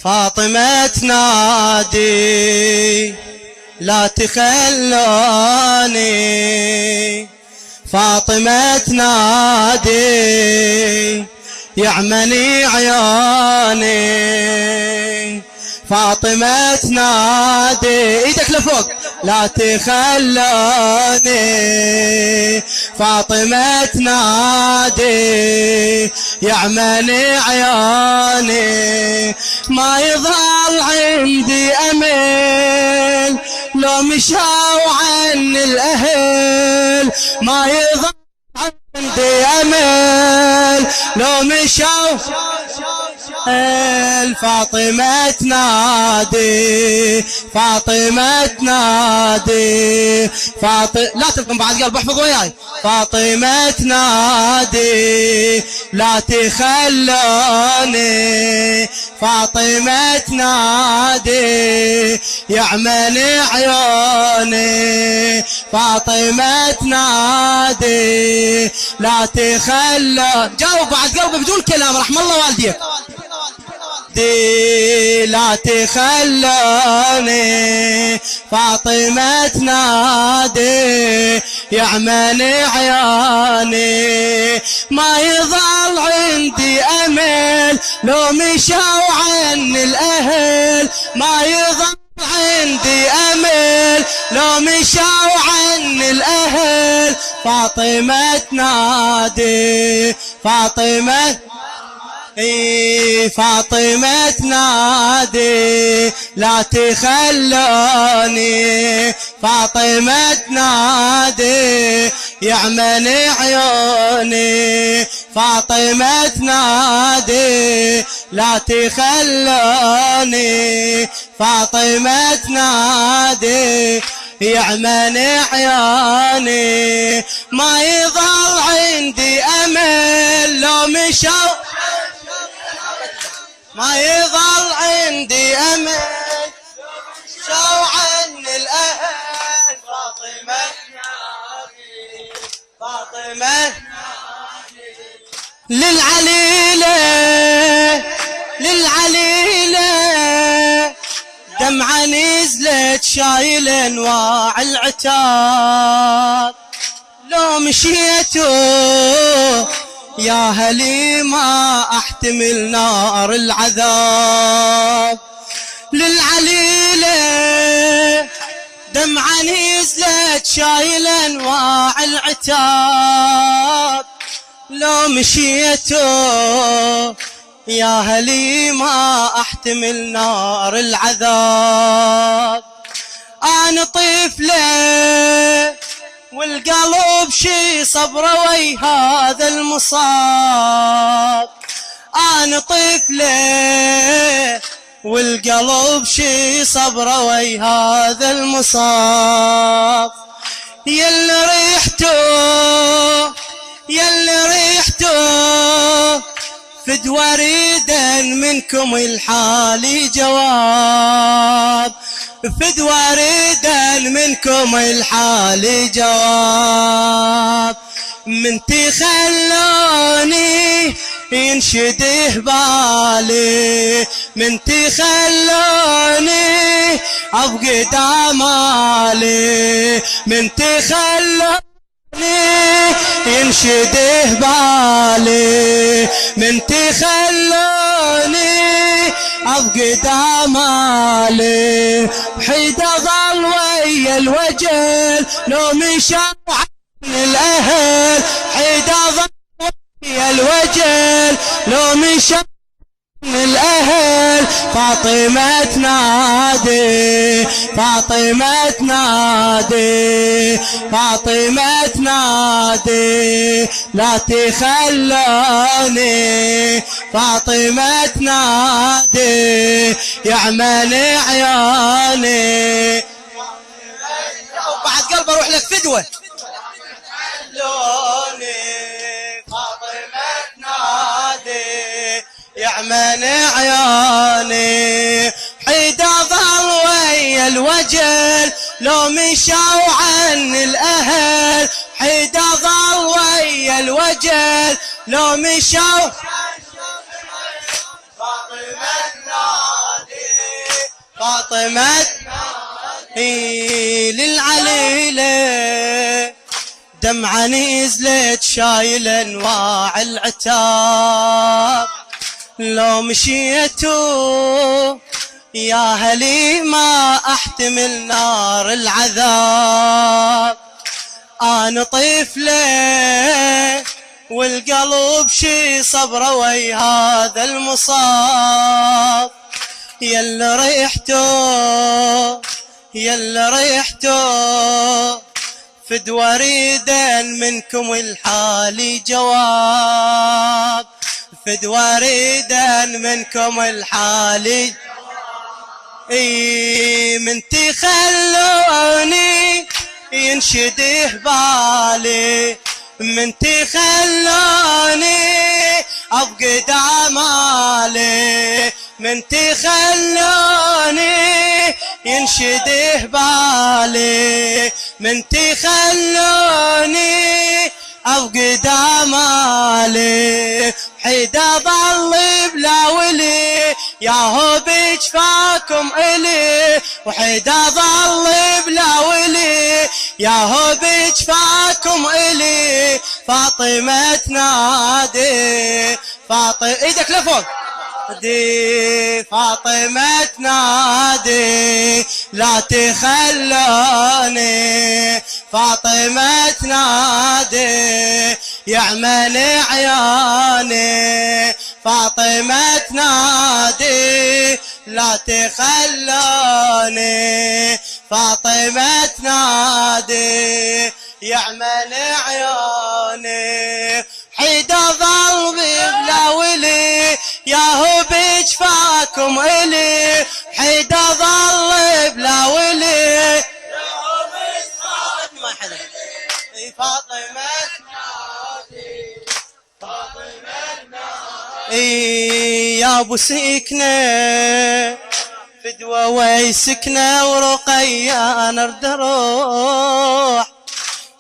فاطمة تنادي لا تخلوني، فاطمة تنادي يعمني عيوني، فاطمة تنادي ايدك لفوق لا تخلوني، فاطمة تنادي يعمني عيوني، ما يظل عندي امل لو مشوا عني الاهل، ما يظل عندي امل لو مشوا فاطمة تنادي، فاطمة تنادي لا تلقم بعد قلب احفظ وياي، فاطمة تنادي لا تخلوني، فاطمة تنادي يعمني عيوني، فاطمة تنادي لا تخلوني. جاوب بعد قلبي بدون كلام رحم الله والديك. لا تخلوني، فاطمة تنادي يعمني عيوني، ما يظل عندي امل لو مشوا عني الاهل، ما يظل عندي امل لو مشوا عني الاهل، فاطمة تنادي، فاطمة فاطمة تنادي لا تخلوني، فاطمة تنادي يعمني عيوني، فاطمة تنادي لا تخلوني، فاطمة تنادي يعمني عيوني، ما يظل عندي امل لو مشوا، ما يظل عندي امل شو عن الاهل، فاطمة تنادي، فاطمة للعليلة، للعليلة دمعة نزلت شايل انواع العتاب، لو مشيتوا يا هلي ما احتمل نار العذاب، للعليلة دمعة نزلت شايل انواع العتاب، لو مشيتوا يا هلي ما احتمل نار العذاب، انا طفلة والقلب شي صبره وي هذا المصاب، انا طفلة والقلب شي صبره وي هذا المصاب، يلي ريحته يلي ريحته فد وريدا منكم الحالي جواب، فد وريدا منكم الحالي جواب، من تخلوني ينشده بالي، من تخلوني افقد امالي، من تخلوني ينشده بالي، من تخلوني افقد امالي، بحيد اظل ويا الوجل لو مشوا عن الاهل، بحيد اظل ويا الوجل لو مشوا عن الاهل، فاطمة تنادي، فاطمة تنادي، فاطمة تنادي لا تخلوني، فاطمة تنادي يعمني عيوني، وبعد قلب اروح لك فدوة، فاطمة تنادي يعمني عيوني، حيد اظل ويا الوجل لو مشوا عن الاهل، حيد اظل ويا الوجل لو مشوا، فاطمة فاطمة للعليلة دمعة نزلت شايل انواع العتاب لو مشيتوا يا هلي ما احتمل نار العذاب انا طفلة والقلب شي صبره ويا هذا المصاب يلا ريحتو فدوى ريدا منكم الحالي جواب فدوى ريدا منكم الحالي من تخلوني ينشده بالي من تخلوني افقد امالي من تخلوني ينشده بالي من تخلوني افقد امالي حيدا ظل بلا ولي ياهو بجفاكم الي وحيدا ظل بلا ولي ياهو بجفاكم الي فاطمة تنادي ايدك لفوق دي فاطمة تنادي لا تخلوني فاطمة تنادي يعمل عيوني فاطمة تنادي لا تخلوني فاطمة تنادي يعمل عيوني حيدا ظل بلا ولي ياهو بجفاكم الي حيدا ظل بلا ولي ياهو بجفاكم ما حدا فاطمة يا ابو سكنه فدوى ويسكنه ورقية انا ارد اروح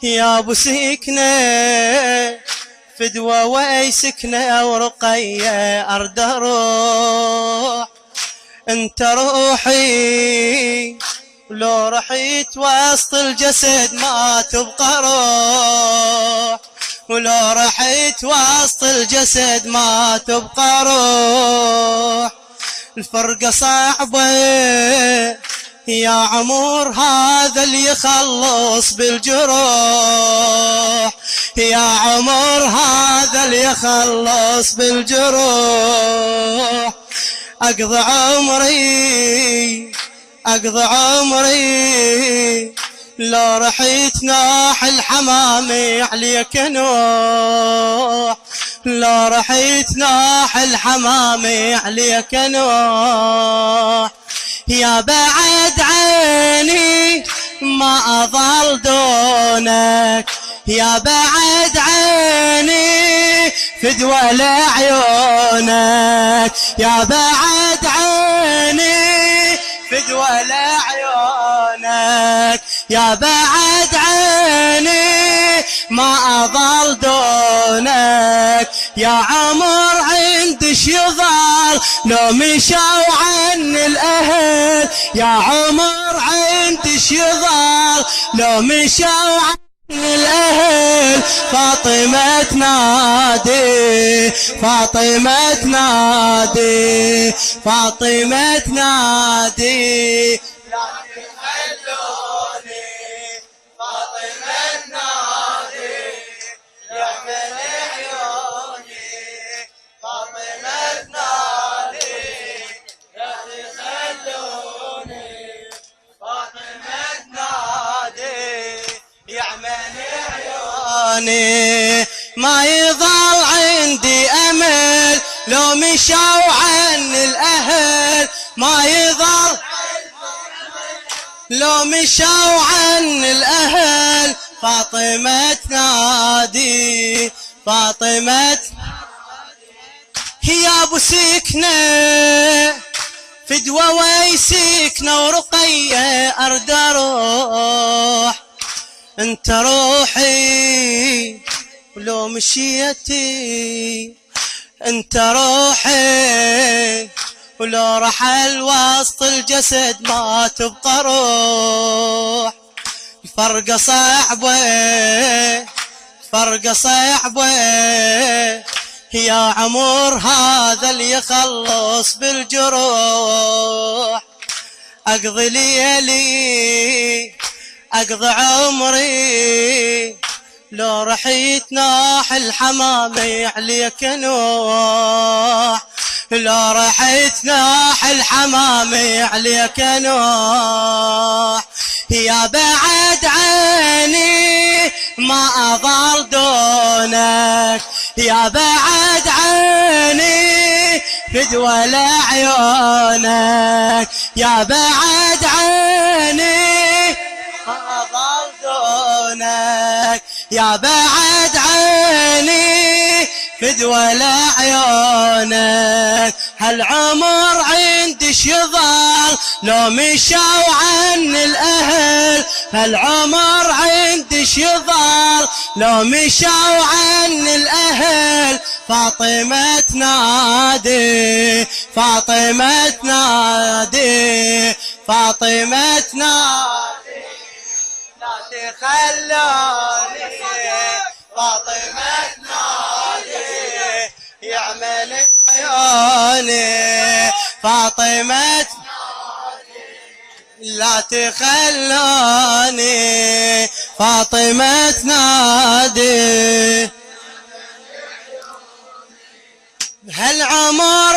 يا ابو سكنه فدوى ويسكنه ورقية ارد اروح انت روحي لو رحيت وسط الجسد ما تبقى روح ولو رحيت وسط الجسد ما تبقى روح الفرقة صعبة يا عمر هذا اللي يخلص بالجروح يا عمر هذا اللي يخلص بالجروح اقضي عمري لو رحيت نوح الحمامي عليك نوح لو رحيت نوح الحمامي عليك نوح يا بعد عيني ما اظل دونك يا بعد عيني فدوى لعيونك يا بعد عيني فدوى لعيونك يا بعد عيني ما اظل دونك يا عمر عندش يظل لو مشوا عن الاهل يا عمر عندش يظل لو مشوا عن الأهل فاطمة تنادي فاطمة تنادي فاطمة تنادي لا تخلوني فاطمة تنادي يعمل عيوني فاطمة تنادي لا تخلوني فاطمة تنادي يعمل عيوني ما يظل عندي امل لو مشوا عن الاهل ما يظل لو مشوا عن الاهل فاطمة تنادي فاطمة هي ابو سكنه فدوى ويسكنه ورقية ارد اروح انت روحي ولو مشيتي انت روحي ولو رحل وسط الجسد ما تبقى روح. الفرقة صعبة فرقة صعبة يا عمر هذا اللي يخلص بالجروح. أقضي ليلي أقضي عمري لو رحيت ناح الحمامي عليك نوح. لو رحيت ناح الحمامي عليك نوح. يا بعد عيني ما أضل دونك. يا بعد عيني فدوى لعيونك. يا بعد عيني ما أضل دونك. يا بعد عيني فدوى لعيونك. هالعمر عندش يظل لو مشوا عن الأهل. هالعمر عندش يظل لو مشوا عن الأهل. فاطمة تنادي فاطمة تنادي فاطمة تنادي لا تخلوني. فاطمة تنادي يعمل عيوني. فاطمة لا تخلوني. فاطمة تنادي هالعمر